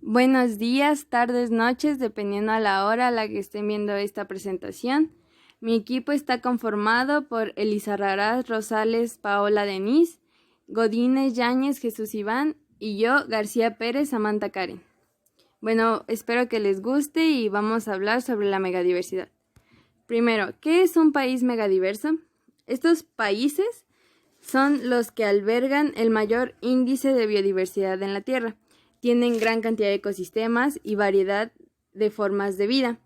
Buenos días, tardes, noches, dependiendo a la hora a la que estén viendo esta presentación. Mi equipo está conformado por Elisa Raraz, Rosales, Paola Denise, Godínez, Yáñez, Jesús Iván y yo, García Pérez, Samantha Karen. Bueno, espero que les guste y vamos a hablar sobre la megadiversidad. Primero, ¿qué es un país megadiverso? Estos países son los que albergan el mayor índice de biodiversidad en la Tierra. Tienen gran cantidad de ecosistemas y variedad de formas de vida.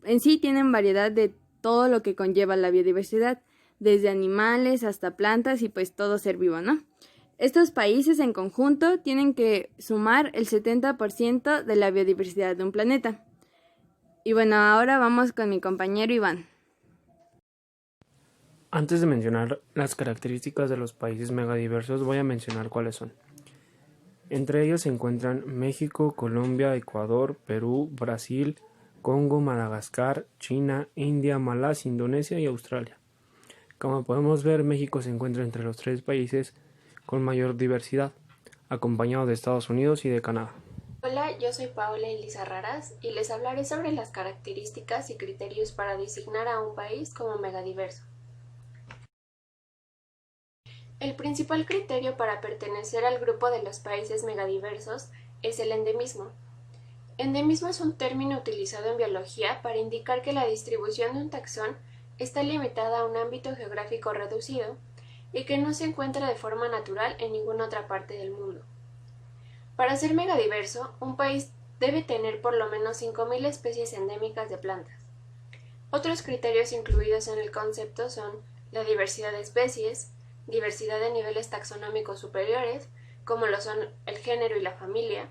En sí tienen variedad de todo lo que conlleva la biodiversidad, desde animales hasta plantas y pues todo ser vivo, ¿no? Estos países en conjunto tienen que sumar el 70% de la biodiversidad de un planeta. Y bueno, ahora vamos con mi compañero Iván. Antes de mencionar las características de los países megadiversos, voy a mencionar cuáles son. Entre ellos se encuentran México, Colombia, Ecuador, Perú, Brasil, Congo, Madagascar, China, India, Malasia, Indonesia y Australia. Como podemos ver, México se encuentra entre los 3 países con mayor diversidad, acompañado de Estados Unidos y de Canadá. Hola, yo soy Paola Elisa Raraz y les hablaré sobre las características y criterios para designar a un país como megadiverso. El principal criterio para pertenecer al grupo de los países megadiversos es el endemismo. Endemismo es un término utilizado en biología para indicar que la distribución de un taxón está limitada a un ámbito geográfico reducido y que no se encuentra de forma natural en ninguna otra parte del mundo. Para ser megadiverso, un país debe tener por lo menos 5.000 especies endémicas de plantas. Otros criterios incluidos en el concepto son la diversidad de especies, diversidad de niveles taxonómicos superiores, como lo son el género y la familia,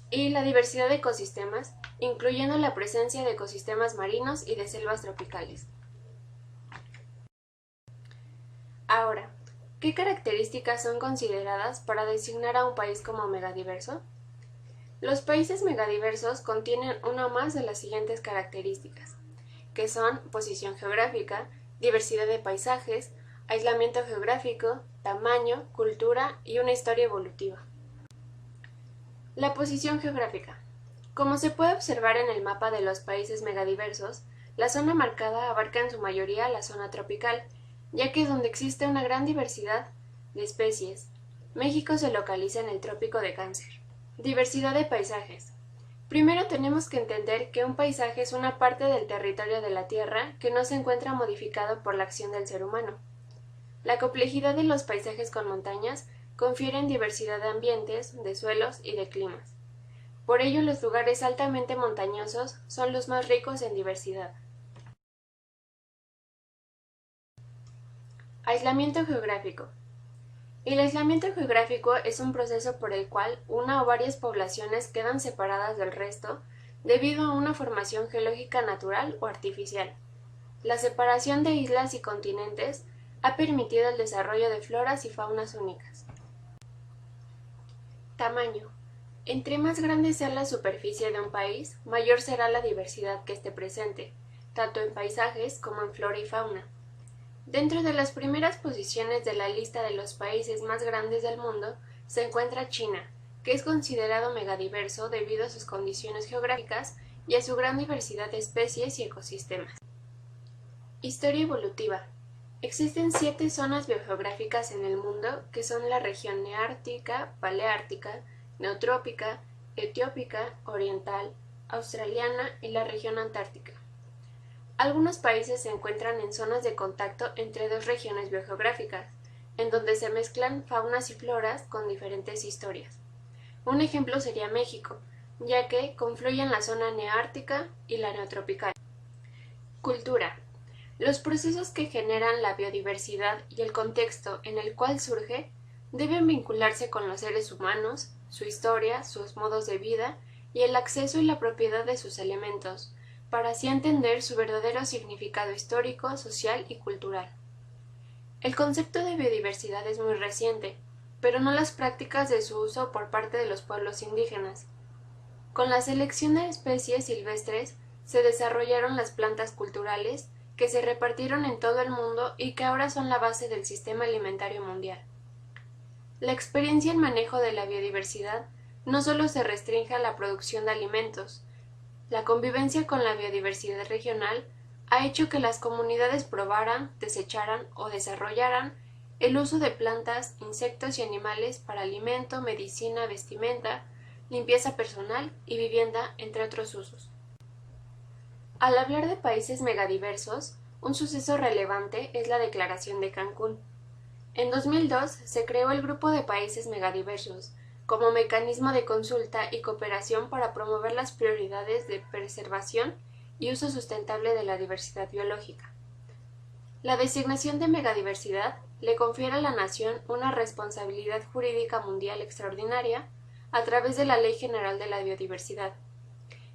y la diversidad de ecosistemas, incluyendo la presencia de ecosistemas marinos y de selvas tropicales. Ahora, ¿qué características son consideradas para designar a un país como megadiverso? Los países megadiversos contienen una o más de las siguientes características, que son posición geográfica, diversidad de paisajes, aislamiento geográfico, tamaño, cultura y una historia evolutiva. La posición geográfica. Como se puede observar en el mapa de los países megadiversos, la zona marcada abarca en su mayoría la zona tropical, ya que es donde existe una gran diversidad de especies. México se localiza en el Trópico de Cáncer. Diversidad de paisajes. Primero tenemos que entender que un paisaje es una parte del territorio de la Tierra que no se encuentra modificado por la acción del ser humano. La complejidad de los paisajes con montañas confieren diversidad de ambientes, de suelos y de climas. Por ello, los lugares altamente montañosos son los más ricos en diversidad. Aislamiento geográfico. El aislamiento geográfico es un proceso por el cual una o varias poblaciones quedan separadas del resto debido a una formación geológica natural o artificial. La separación de islas y continentes ha permitido el desarrollo de floras y faunas únicas. Tamaño. Entre más grande sea la superficie de un país, mayor será la diversidad que esté presente, tanto en paisajes como en flora y fauna. Dentro de las primeras posiciones de la lista de los países más grandes del mundo se encuentra China, que es considerado megadiverso debido a sus condiciones geográficas y a su gran diversidad de especies y ecosistemas. Historia evolutiva. Existen 7 zonas biogeográficas en el mundo que son la región neártica, paleártica, neotrópica, etiópica, oriental, australiana y la región antártica. Algunos países se encuentran en zonas de contacto entre 2 regiones biogeográficas, en donde se mezclan faunas y floras con diferentes historias. Un ejemplo sería México, ya que confluyen la zona neártica y la neotropical. Cultura. Los procesos que generan la biodiversidad y el contexto en el cual surge deben vincularse con los seres humanos, su historia, sus modos de vida y el acceso y la propiedad de sus elementos, para así entender su verdadero significado histórico, social y cultural. El concepto de biodiversidad es muy reciente, pero no las prácticas de su uso por parte de los pueblos indígenas. Con la selección de especies silvestres se desarrollaron las plantas culturales que se repartieron en todo el mundo y que ahora son la base del sistema alimentario mundial. La experiencia en manejo de la biodiversidad no solo se restringe a la producción de alimentos. La convivencia con la biodiversidad regional ha hecho que las comunidades probaran, desecharan o desarrollaran el uso de plantas, insectos y animales para alimento, medicina, vestimenta, limpieza personal y vivienda, entre otros usos. Al hablar de países megadiversos, un suceso relevante es la Declaración de Cancún. En 2002 se creó el Grupo de Países Megadiversos como mecanismo de consulta y cooperación para promover las prioridades de preservación y uso sustentable de la diversidad biológica. La designación de megadiversidad le confiere a la nación una responsabilidad jurídica mundial extraordinaria a través de la Ley General de la Biodiversidad.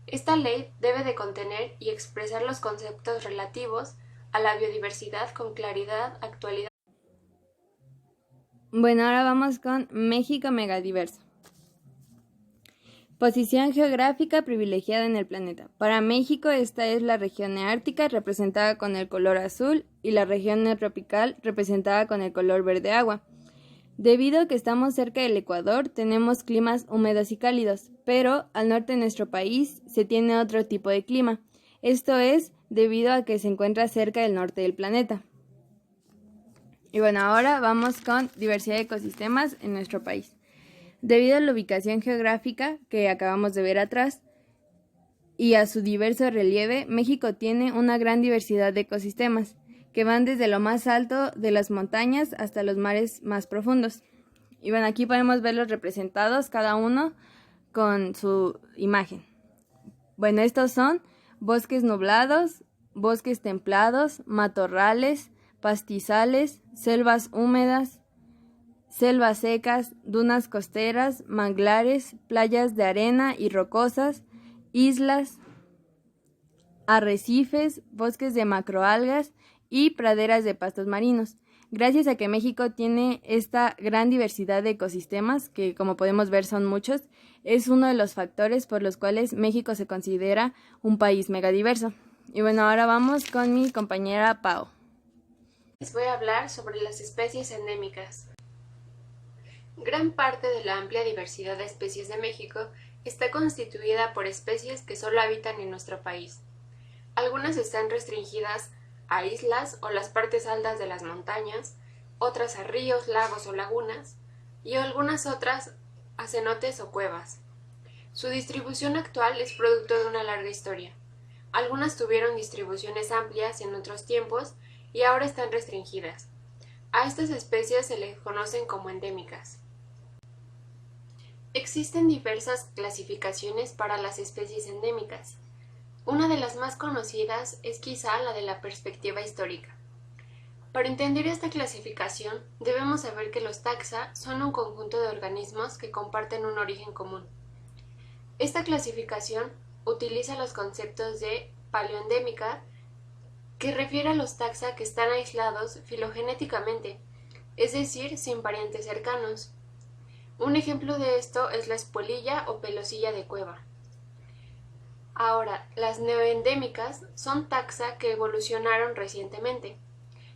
Esta ley debe de contener y expresar los conceptos relativos a la biodiversidad con claridad, actualidad. Bueno, ahora vamos con México megadiverso. Posición geográfica privilegiada en el planeta. Para México, esta es la región neártica, representada con el color azul, y la región neotropical, representada con el color verde agua. Debido a que estamos cerca del Ecuador, tenemos climas húmedos y cálidos, pero al norte de nuestro país se tiene otro tipo de clima. Esto es debido a que se encuentra cerca del norte del planeta. Y bueno, ahora vamos con diversidad de ecosistemas en nuestro país. Debido a la ubicación geográfica que acabamos de ver atrás y a su diverso relieve, México tiene una gran diversidad de ecosistemas que van desde lo más alto de las montañas hasta los mares más profundos. Y bueno, aquí podemos verlos representados cada uno con su imagen. Bueno, estos son bosques nublados, bosques templados, matorrales, pastizales, selvas húmedas, selvas secas, dunas costeras, manglares, playas de arena y rocosas, islas, arrecifes, bosques de macroalgas y praderas de pastos marinos. Gracias a que México tiene esta gran diversidad de ecosistemas, que como podemos ver son muchos, es uno de los factores por los cuales México se considera un país megadiverso. Y bueno, ahora vamos con mi compañera Pau. Les voy a hablar sobre las especies endémicas. Gran parte de la amplia diversidad de especies de México está constituida por especies que solo habitan en nuestro país. Algunas están restringidas a islas o las partes altas de las montañas, otras a ríos, lagos o lagunas, y algunas otras a cenotes o cuevas. Su distribución actual es producto de una larga historia. Algunas tuvieron distribuciones amplias en otros tiempos y ahora están restringidas. A estas especies se les conocen como endémicas. Existen diversas clasificaciones para las especies endémicas. Una de las más conocidas es quizá la de la perspectiva histórica. Para entender esta clasificación, debemos saber que los taxa son un conjunto de organismos que comparten un origen común. Esta clasificación utiliza los conceptos de paleoendémica, que refiere a los taxa que están aislados filogenéticamente, es decir, sin parientes cercanos. Un ejemplo de esto es la espuelilla o pelosilla de cueva. Ahora, las neoendémicas son taxa que evolucionaron recientemente,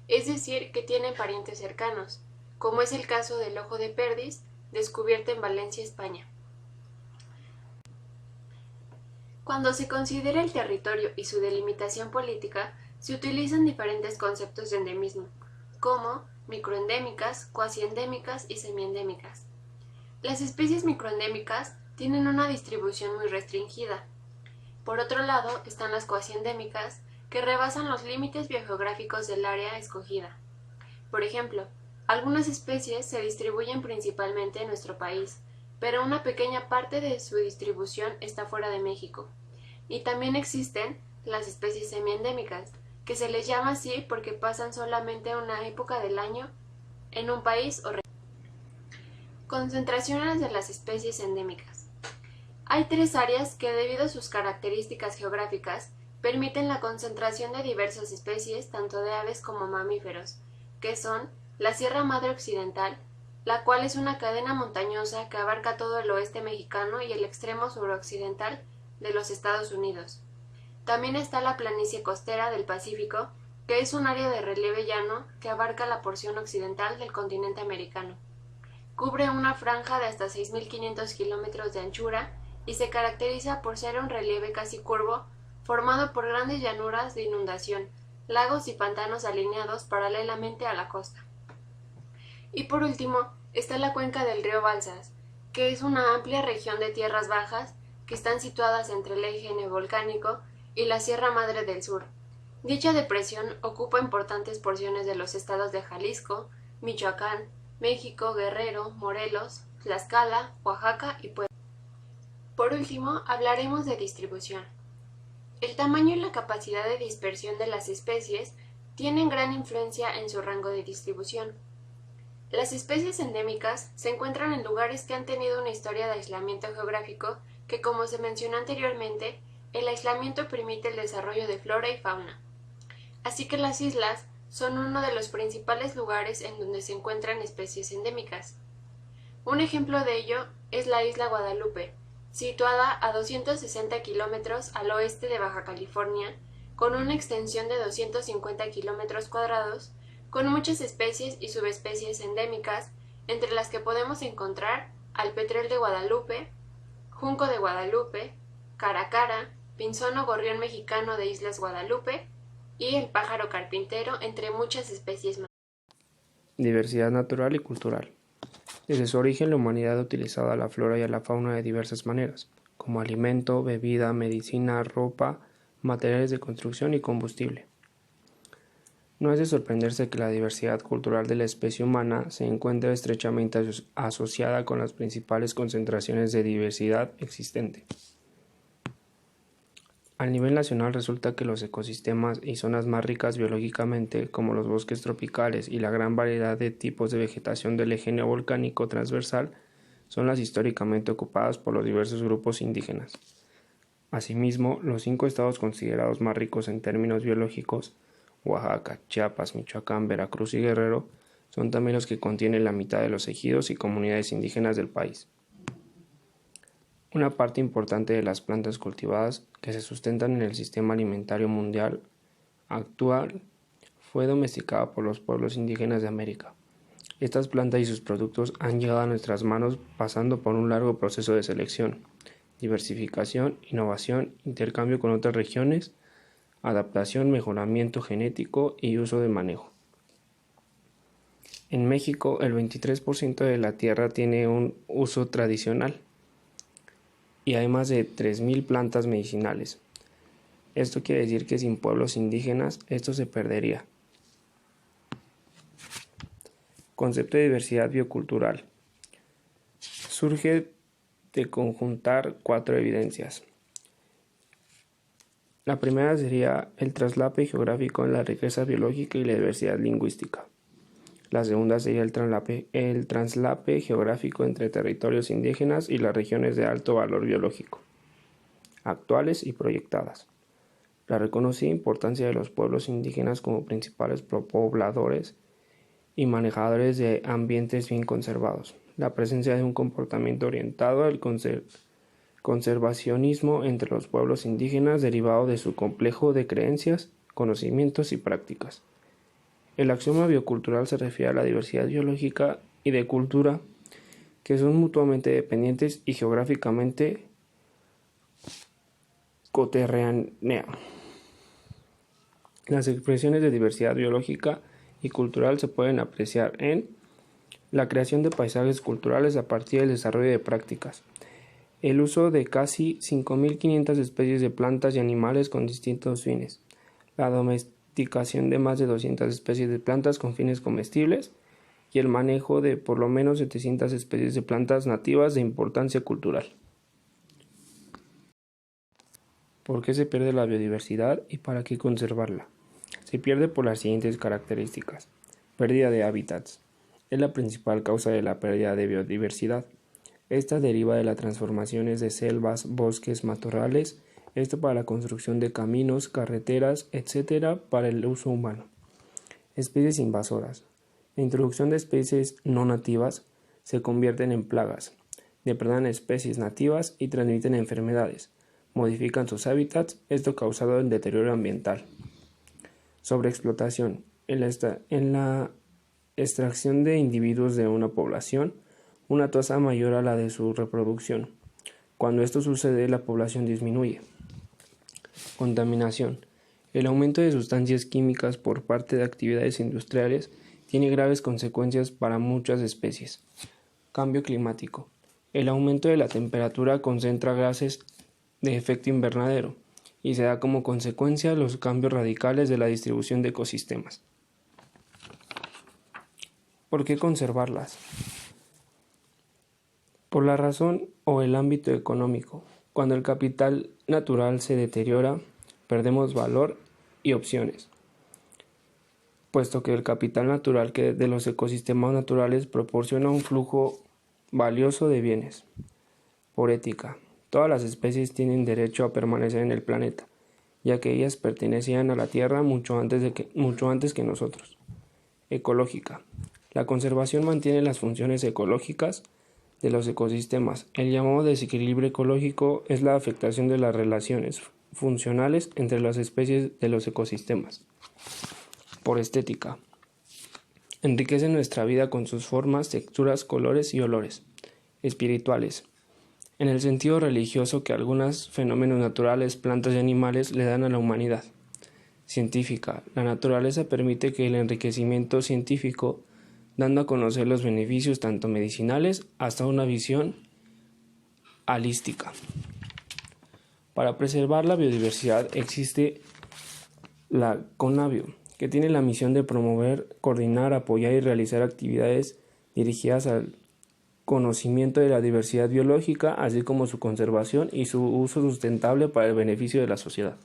es decir, que tienen parientes cercanos, como es el caso del ojo de perdiz, descubierto en Valencia, España. Cuando se considera el territorio y su delimitación política, se utilizan diferentes conceptos de endemismo, como microendémicas, cuasiendémicas y semiendémicas. Las especies microendémicas tienen una distribución muy restringida. Por otro lado, están las cuasiendémicas, que rebasan los límites biogeográficos del área escogida. Por ejemplo, algunas especies se distribuyen principalmente en nuestro país, pero una pequeña parte de su distribución está fuera de México. Y también existen las especies semiendémicas, que se les llama así porque pasan solamente una época del año en un país o región. Concentraciones de las especies endémicas. Hay tres áreas que, debido a sus características geográficas, permiten la concentración de diversas especies, tanto de aves como mamíferos, que son la Sierra Madre Occidental, la cual es una cadena montañosa que abarca todo el oeste mexicano y el extremo suroccidental de los Estados Unidos. También está la planicie costera del Pacífico, que es un área de relieve llano que abarca la porción occidental del continente americano. Cubre una franja de hasta 6.500 kilómetros de anchura y se caracteriza por ser un relieve casi curvo, formado por grandes llanuras de inundación, lagos y pantanos alineados paralelamente a la costa. Y por último, está la cuenca del río Balsas, que es una amplia región de tierras bajas que están situadas entre el eje neovolcánico y la Sierra Madre del Sur. Dicha depresión ocupa importantes porciones de los estados de Jalisco, Michoacán, México, Guerrero, Morelos, Tlaxcala, Oaxaca y Puebla. Por último, hablaremos de distribución. El tamaño y la capacidad de dispersión de las especies tienen gran influencia en su rango de distribución. Las especies endémicas se encuentran en lugares que han tenido una historia de aislamiento geográfico que, como se mencionó anteriormente, el aislamiento permite el desarrollo de flora y fauna. Así que las islas son uno de los principales lugares en donde se encuentran especies endémicas. Un ejemplo de ello es la isla Guadalupe, situada a 260 kilómetros al oeste de Baja California, con una extensión de 250 kilómetros cuadrados, con muchas especies y subespecies endémicas, entre las que podemos encontrar alpetrel de Guadalupe, junco de Guadalupe, caracara, pinzón o gorrión mexicano de Islas Guadalupe y el pájaro carpintero, entre muchas especies más. Diversidad natural y cultural. Desde su origen, la humanidad ha utilizado a la flora y a la fauna de diversas maneras, como alimento, bebida, medicina, ropa, materiales de construcción y combustible. No es de sorprenderse que la diversidad cultural de la especie humana se encuentre estrechamente asociada con las principales concentraciones de diversidad existente. A nivel nacional resulta que los ecosistemas y zonas más ricas biológicamente, como los bosques tropicales y la gran variedad de tipos de vegetación del eje neovolcánico transversal, son las históricamente ocupadas por los diversos grupos indígenas. Asimismo, los 5 estados considerados más ricos en términos biológicos, Oaxaca, Chiapas, Michoacán, Veracruz y Guerrero, son también los que contienen la mitad de los ejidos y comunidades indígenas del país. Una parte importante de las plantas cultivadas que se sustentan en el sistema alimentario mundial actual fue domesticada por los pueblos indígenas de América. Estas plantas y sus productos han llegado a nuestras manos pasando por un largo proceso de selección, diversificación, innovación, intercambio con otras regiones, adaptación, mejoramiento genético y uso de manejo. En México, el 23% de la tierra tiene un uso tradicional y hay más de 3.000 plantas medicinales. Esto quiere decir que sin pueblos indígenas esto se perdería. Concepto de diversidad biocultural. Surge de conjuntar 4 evidencias. La primera sería el traslape geográfico en la riqueza biológica y la diversidad lingüística. La segunda sería el traslape geográfico entre territorios indígenas y las regiones de alto valor biológico, actuales y proyectadas. La reconocida importancia de los pueblos indígenas como principales pobladores y manejadores de ambientes bien conservados. La presencia de un comportamiento orientado al conservacionismo entre los pueblos indígenas derivado de su complejo de creencias, conocimientos y prácticas. El axioma biocultural se refiere a la diversidad biológica y de cultura que son mutuamente dependientes y geográficamente coterráneas. Las expresiones de diversidad biológica y cultural se pueden apreciar en la creación de paisajes culturales a partir del desarrollo de prácticas, el uso de casi 5.500 especies de plantas y animales con distintos fines, la domesticación de más de 200 especies de plantas con fines comestibles y el manejo de por lo menos 700 especies de plantas nativas de importancia cultural. ¿Por qué se pierde la biodiversidad y para qué conservarla? Se pierde por las siguientes características. Pérdida de hábitats. Es la principal causa de la pérdida de biodiversidad. Esta deriva de las transformaciones de selvas, bosques, matorrales, esto para la construcción de caminos, carreteras, etc. para el uso humano. Especies invasoras. La introducción de especies no nativas se convierten en plagas, depredan especies nativas y transmiten enfermedades, modifican sus hábitats, esto causado el deterioro ambiental. Sobreexplotación. En la extracción de individuos de una población, una tasa mayor a la de su reproducción. Cuando esto sucede, la población disminuye. Contaminación. El aumento de sustancias químicas por parte de actividades industriales tiene graves consecuencias para muchas especies. Cambio climático. El aumento de la temperatura concentra gases de efecto invernadero y se da como consecuencia los cambios radicales de la distribución de ecosistemas. ¿Por qué conservarlas? Por la razón o el ámbito económico. Cuando el capital natural se deteriora, perdemos valor y opciones, puesto que el capital natural que de los ecosistemas naturales proporciona un flujo valioso de bienes. Por ética, todas las especies tienen derecho a permanecer en el planeta, ya que ellas pertenecían a la Tierra mucho antes que nosotros. Ecológica. La conservación mantiene las funciones ecológicas de los ecosistemas. El llamado desequilibrio ecológico es la afectación de las relaciones funcionales entre las especies de los ecosistemas. Por estética. Enriquece nuestra vida con sus formas, texturas, colores y olores. Espirituales. En el sentido religioso que algunos fenómenos naturales, plantas y animales le dan a la humanidad. Científica. La naturaleza permite que el enriquecimiento científico, dando a conocer los beneficios tanto medicinales hasta una visión holística. Para preservar la biodiversidad existe la CONABIO, que tiene la misión de promover, coordinar, apoyar y realizar actividades dirigidas al conocimiento de la diversidad biológica, así como su conservación y su uso sustentable para el beneficio de la sociedad.